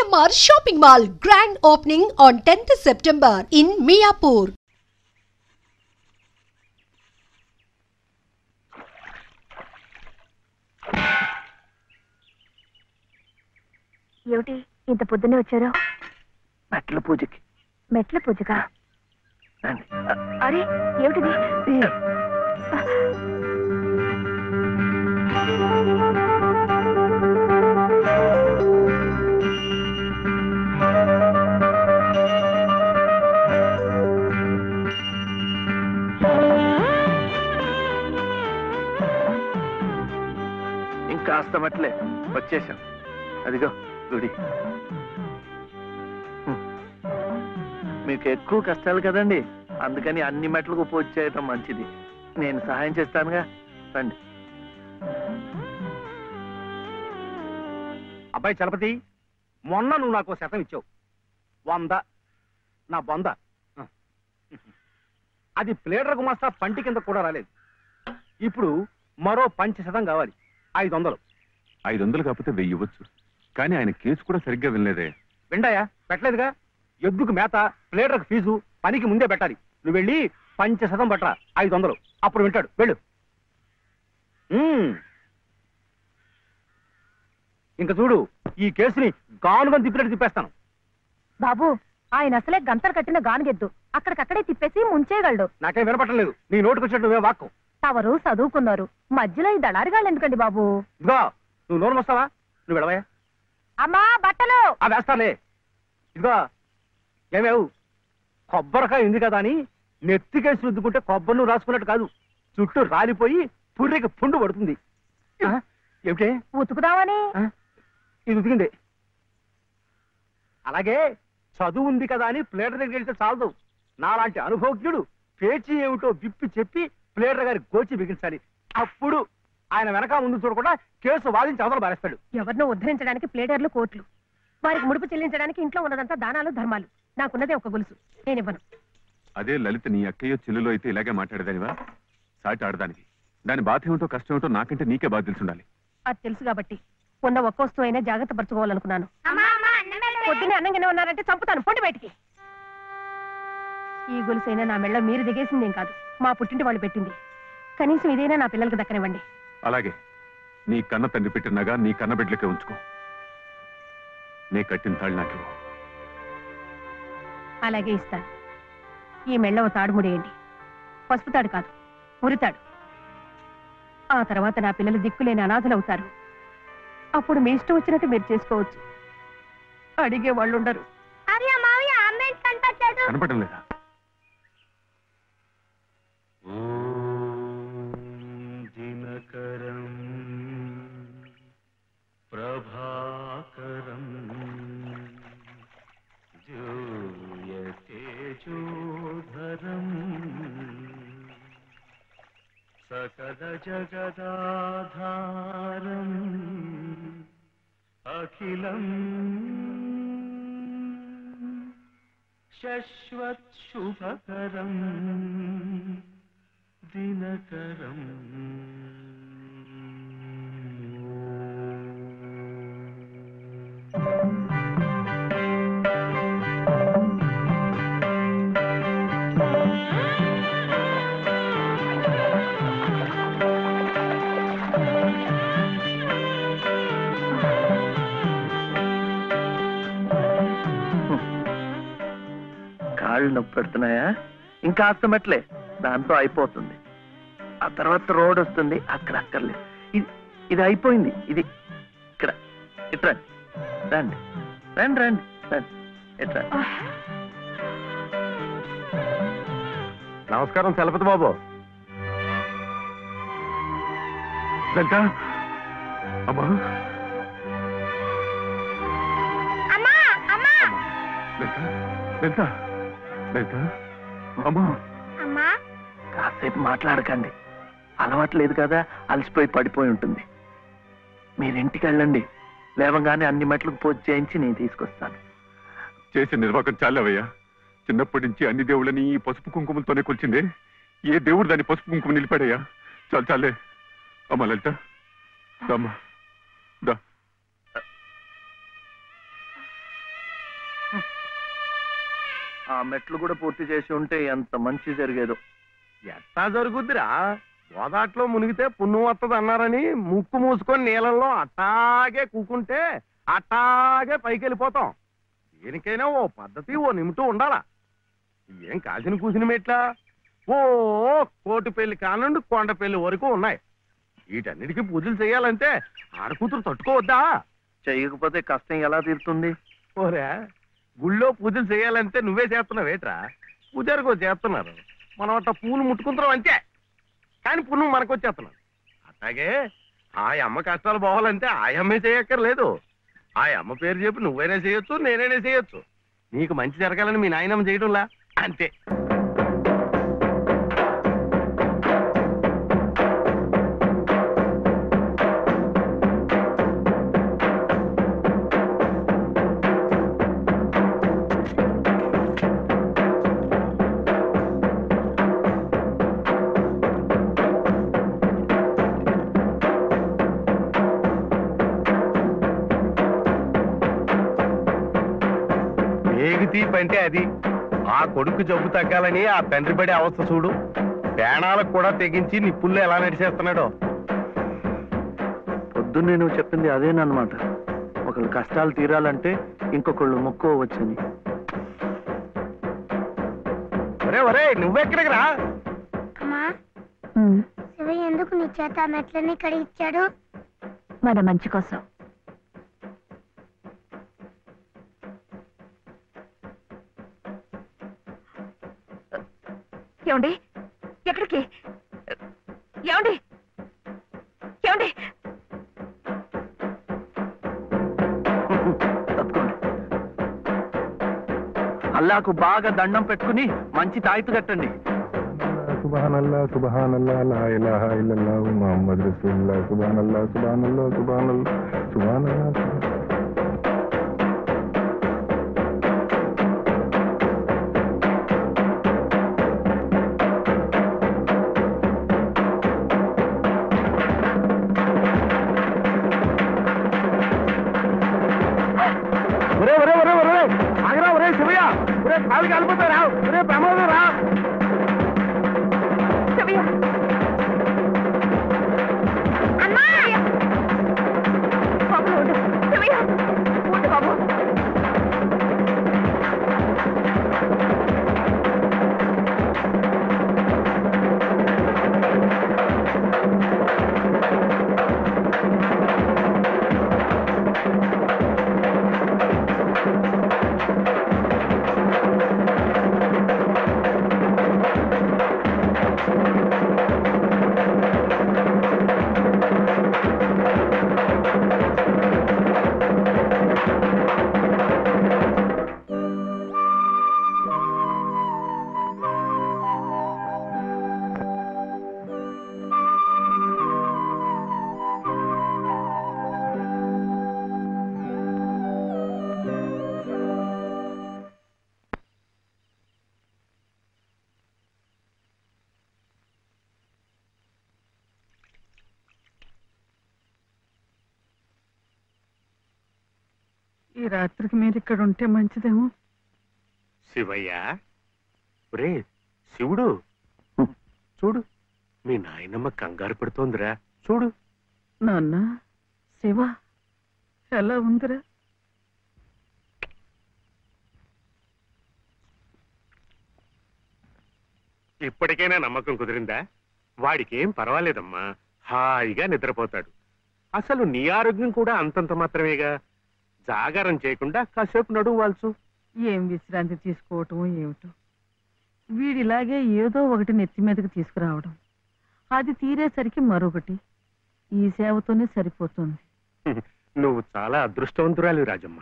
GMR Shopping Mall grand opening on 10th September in Miapur. ఏమిటి ఇంత పొద్దున్నే వచ్చారు? మెట్ల పూజకి. మెట్ల పూజగా? అరే ఏమిటిది? ఇంకాస్త మెట్లే వచ్చేసాం. అదిగో గుడి. మీకు ఎక్కువ కష్టాలు కదండి, అందుకని అన్ని మెట్లకు పూజ చేయటం మంచిది. నేను సహాయం చేస్తానుగా, రండి. అబ్బాయి చలపతి, మొన్న నువ్వు నాకు 100 ఇచ్చావు. 100 నా బొంద. అది ప్లేడర్ గుమాస్తా పంటి కింద కూడా రాలేదు. ఇప్పుడు మరో 5% కావాలి. 500. 500 కాకపోతే 1000 ఇవ్వచ్చు. కానీ ఆయన కేసు కూడా సరిగ్గా వినలేదే. విండాయా? పెట్టలేదుగా. ఎద్దుకు మేత, ప్లేడర్కు ఫీజు పనికి ముందే పెట్టాలి. నువ్వు వెళ్ళి 5% పట్టరా. 500 అప్పుడు వింటాడు. వెళ్ళు. ఇంకా చూడు, ఈ కేసుని గానుగా తిప్పినట్టు తిప్పేస్తాను. బాబు, ఆయన అసలే గంతలు కట్టిన గానుగెద్దు. అక్కడికక్కడే తిప్పేసి ముంచేయగలడు. నాకేం వినపట్టలేదు. నీ నోటుకు వచ్చినట్టు నువ్వే వాక్కు. తవరు చదువుకున్నారు, మధ్యలో ఈ దళారిగాళ్ళు ఎందుకండి బాబు? ఇదిగో, నువ్వు నోరు వస్తావా? నువ్వు వెళ్ళవా? అమ్మా బట్టలు వేస్తాలే. ఇదిగో ఏమేవు, కొబ్బరికాయ ఉంది కదా అని నెత్తికేసి రుద్దుకుంటే కొబ్బరి నువ్వు రాసుకున్నట్టు కాదు. చుట్టూ రాలిపోయి పుర్రెకి పుండు పడుతుంది. ఏమిటే? ఉతుకుదామని. ఇది ఉతికింది. అలాగే చదువు ఉంది కదా అని ప్లేటర్ దగ్గర వెళ్తే చాలదు. నాలాంటి అనుభవజ్ఞుడు పేచీ ఏమిటో విప్పి చెప్పి ప్లేటర్ గారి గోచి బిగించాలి. అప్పుడు ఆయన వెనక ముందు చూడకుండా కేసు వాదించి అవతల బారేస్తాడు. ఎవరినో ఉద్ధరించడానికి ప్లేడర్లు, కోర్టులు, వారికి ముడుపు చెల్లించడానికి ఇంట్లో ఉన్నదంతా దానాలు, ధర్మాలు. నాకున్నదే ఒక గొలుసు, నేనివ్వను. అదే లలిత నీ అక్కయ్యో చెల్లులో అయితే ఇలాగే మాట్లాడేదానివా? సాటి ఆడదానికి దాని బాధ ఏమిటో కష్టం ఏమిటో నాకంటే నీకే బాధ తెలుసుండాలి. అది తెలుసు కాబట్టి ఉన్న ఒక్క వస్తువు అయినా జాగ్రత్త పరచుకోవాలనుకున్నాను. పొద్దున్నే అన్నంగానే ఉన్నారంటే చంపుతాను. పొండి బయటికి. ఈ గొలుసైనా నా మెళ్ళ మీరు దిగేసిందేం కాదు, మా పుట్టింటి వాళ్ళు పెట్టింది. కనీసం ఇదైనా నా పిల్లలకు దక్కనివ్వండి. అలాగే నీ కన్న తండ్రి పెట్టినగా నీ కన్న బిడ్డలకే ఉంచుకో. నీ కట్టిన తాళ్ళు నాకు. అలాగే ఇస్తాను. ఈ మెళ్ళ ఓ తాడు ముడేయండి. పసుపు తాడు కాదు, ఉరితాడు. ఆ తర్వాత నా పిల్లలు దిక్కులేని అనాథలవుతారు. అప్పుడు మీ ఇష్టం వచ్చినట్టు మీరు చేసుకోవచ్చు. అడిగే వాళ్ళు ఉండరు. కనపడడం లేదా? దినకరం ప్రభాకరం జూయతేజోధరం సకల జగదాధారం అఖిలం శశ్వత్ శుభకరం దినకరం. కాళ్ళు నొప్పి పెడుతున్నాయా? ఇంకా మెట్లే, దాంతో అయిపోతుంది. ఆ తర్వాత రోడ్ వస్తుంది, అక్కడ అక్కర్లేదు. ఇది అయిపోయింది. ఇది ఇక్కడ. ఇట్రా రండి, రండి రండి రండి, ఇట్రా. నమస్కారం చలపతి బాబు. లలిత అమ్మా, లలిత లలిత లలిత అమ్మా. కాసేపు మాట్లాడకండి, అలవాట్లేదు కదా, అలసిపోయి పడిపోయి ఉంటుంది. మీరింటికి వెళ్ళండి. లేవగానే అన్ని మెట్లకు పూజ చేయించి నేను తీసుకొస్తాను. చేసే నిర్వాహకం చాలేవయ్యా. చిన్నప్పటి నుంచి అన్ని దేవుళ్ళని ఈ పసుపు కుంకుమలతోనే కొలిచిందే. ఏ దేవుడు దాన్ని పసుపు కుంకుమ నిలిపాడయ్యా? చాలు చాలే. అమ్మా లలిత, దమ్మా దా. ఆ మెట్లు కూడా పూర్తి చేసి ఉంటే ఎంత మంచి జరిగేదో. ఎట్టా జరుగుద్దిరా? గోదాట్లో మునిగితే పుణ్యం వస్తుంది అన్నారని ముక్కు మూసుకొని నీళ్ళల్లో అట్టాగే కూకుంటే అట్టాగే పైకి వెళ్ళిపోతాం. దేనికైనా ఓ పద్ధతి, ఓ నిమిటూ ఉండాలా. ఏం కాసిన కూసిన మెట్లా? ఓ కోటి పెళ్లి కానుండి కొండ పెళ్లి వరకు ఉన్నాయి. వీటన్నిటికీ పూజలు చేయాలంటే ఆడకూతురు తట్టుకోవద్దా? చేయకపోతే కష్టం ఎలా తీరుతుంది? ఓరే, గుళ్ళో పూజలు చేయాలంటే నువ్వే చేస్తున్నావేట్రా? పూజారికో చేస్తున్నారు, మనం అట్లా పూలు ముట్టుకుంటున్నాం అంతే. కానీ పుణ్యం మనకు వచ్చేస్తున్నాం. అట్లాగే ఆ అమ్మ కష్టాలు పోవాలంటే ఆ అమ్మే చేయక్కర్లేదు. ఆ అమ్మ పేరు చెప్పి నువ్వైనా చేయొచ్చు, నేనైనా చేయొచ్చు. నీకు మంచి జరగాలని మీ నాయనమ్మ చేయడంలా అంతే. ఏగితీపు అంటే అది. ఆ కొడుకు జబ్బు తగ్గాలని ఆ తండ్రి పడే అవస్థ చూడు. ప్రాణాలకు కూడా తెగించి నిప్పుల్లో ఎలా నడిచేస్తున్నాడో. పొద్దున్నే నువ్వు చెప్పింది అదేనమాట. ఒకళ్ళు కష్టాలు తీరాలంటే ఇంకొకళ్ళు మొక్కోవచ్చని. ఒరే ఒరే, నువ్వెక్కడికి రా? అమ్మా, శివయ్య ఎందుకు నీ చేత ఆ మెట్లన్నీ కడిగిచ్చాడు? మన మంచి కోసం. ఏమండి? ఎక్కడికి? ఏమండి? ఏమండి? తప్పుకోండి. అల్లాకు బాగా దండం పెట్టుకుని మంచి తాయితు కట్టండి. సుబ్హానల్లాహ్ సుబ్హానల్లాహ్ లా ఇలాహా ఇల్లల్లాహ్ ముహమ్మద్ రసూలుల్లాహ్ సుబ్హానల్లాహ్ సుబ్హానల్లాహ్ సుబ్హానల్లాహ్ సుబ్హానల్లాహ్. ఒరే ఒరే ఒరే ఒరే, ఆగరా ఒరే శివయ్య. ఒరే కాలు కాలిపోతారా? ఒరే ప్రమాదం రా. ఈ రాత్రికి మీరు ఇక్కడ ఉంటే మంచిదేమో. శివయ్య, ఒరే శివుడు, చూడు మీ నాయనమ్మ కంగారు పడుతోందిరా. చూడు. నాన్న, శివ ఎలా ఉందిరా? ఇప్పటికైనా నమ్మకం కుదిరిందా? వాడికేం పర్వాలేదమ్మా, హాయిగా నిద్రపోతాడు. అసలు నీ ఆరోగ్యం కూడా అంతంత మాత్రమేగా. జాగారం చేయకుండా కాసేపు నడువు వాల్చు. ఏం విశ్రాంతి తీసుకోవటం ఏమిటో. వీడిలాగే ఏదో ఒకటి నెత్తి మీదకి తీసుకురావడం, అది తీరేసరికి మరొకటి. ఈ సేవతోనే సరిపోతుంది. నువ్వు చాలా అదృష్టవంతురాలి రాజమ్మ.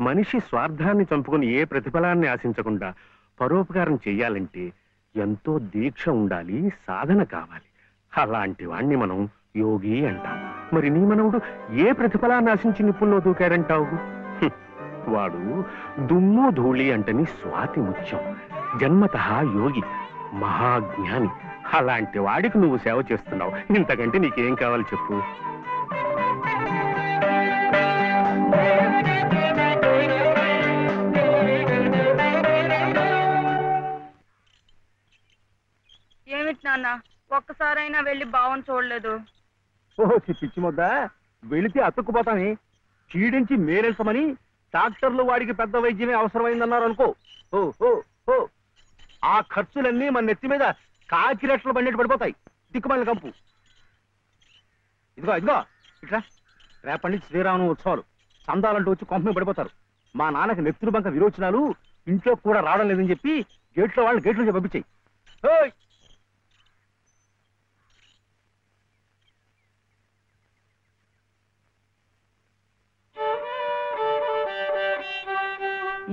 మనిషి స్వార్థాన్ని చంపుకుని ఏ ప్రతిఫలాన్ని ఆశించకుండా పరోపకారం చెయ్యాలంటే ఎంతో దీక్ష ఉండాలి, సాధన కావాలి. అలాంటి వాణ్ణి మనం యోగి అంటాం. మరి నీ మనవుడు ఏ ప్రతిఫలాన్ని ఆశించి నిప్పుల్లో దూకారంటావు? వాడు దుమ్ము ధూళి అంటని స్వాతి ముత్యం, జన్మతః యోగి, మహాజ్ఞాని. అలాంటి వాడికి నువ్వు సేవ చేస్తున్నావు. ఇంతకంటే నీకేం కావాలి చెప్పు? నాన్న ఒక్కసారైనా వెళ్ళి బావని చూడలేదు. ఓహో పిచ్చి ముద్ద, వెళితే అతుక్కుపోతాని చీడించి మేరెళ్తామని డాక్టర్లు వాడికి పెద్ద వైద్యమే అవసరమైందన్నారు అనుకో. ఓ ఓ ఓ ఆ ఖర్చులన్నీ మన నెత్తి మీద కాకిరెట్లు బండెట్టు పడిపోతాయి. దిక్కుమాలిన కంపు. ఇదిగో ఇదిగో ఇట్లా రేపటి నుంచి శ్రీరామ ఉత్సవాలు, చందాలంటూ వచ్చి కొంప పడిపోతారు. మా నాన్నకి నెత్తురు బంక విరోచనాలు, ఇంట్లో కూడా రావడం లేదని చెప్పి గేట్లో వాళ్ళని గేట్ నుంచి పంపించాయి.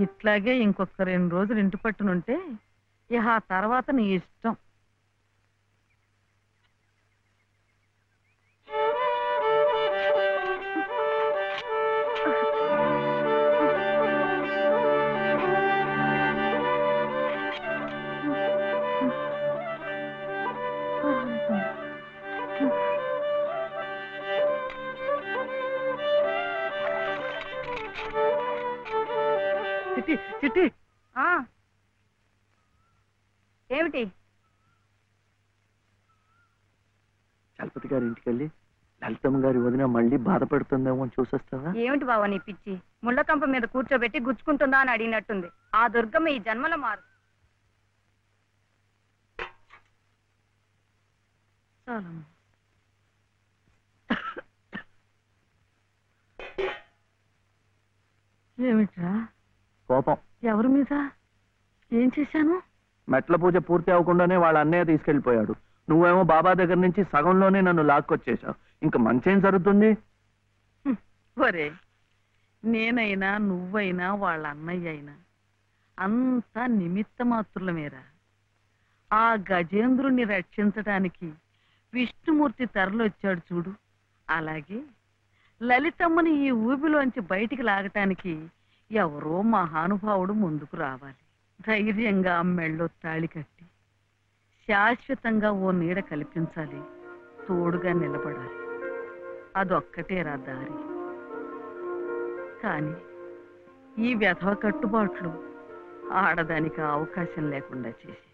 ఇట్లాగే ఇంకొక 2 రోజులు ఇంటి పట్టునుంటే ఇక ఆ తర్వాత నీ ఇష్టం. చిట్టి చిట్టి ఏమిటి? చలపతి గారి ఇంటికి వెళ్ళి లలితమ్మ గారి వదిన మళ్ళీ బాధపడుతుందేమో అని చూసేస్తావా? ఏమిటి బావ నీ పిచ్చి? ముళ్ళకంప మీద కూర్చోబెట్టి గుచ్చుకుంటుందా అని అడిగినట్టుంది. ఆ దుర్గమ్మ ఈ జన్మలో మారు. ఏమిట్రా కోపం. ఎవరి మీద? ఏం చేశాను? మెట్ల పూజ పూర్తి అవ్వకుండానే వాళ్ళ అన్నయ్య తీసుకెళ్లిపోయాడు. నువ్వేమో బాబా దగ్గర నుంచి సగంలోనే నన్ను లాక్కొచ్చేశావు. ఇంకా మంచేం జరుగుతుంది? ఒరే, నేనైనా నువ్వైనా వాళ్ళ అన్నయ్య అయినా అంతా నిమిత్త మాత్రులమేరా. ఆ గజేంద్రుణ్ణి రక్షించడానికి విష్ణుమూర్తి తరలొచ్చాడు చూడు, అలాగే లలితమ్మని ఈ ఊబిలోంచి బయటికి లాగటానికి ఎవరో మహానుభావుడు ముందుకు రావాలి. ధైర్యంగా మెళ్ళో తాళి కట్టి శాశ్వతంగా ఓ నీడ కల్పించాలి, తోడుగా నిలబడాలి. అదొక్కటేరా దారి. కానీ ఈ వ్యధవ కట్టుబాట్లు ఆడదానికి అవకాశం లేకుండా చేసి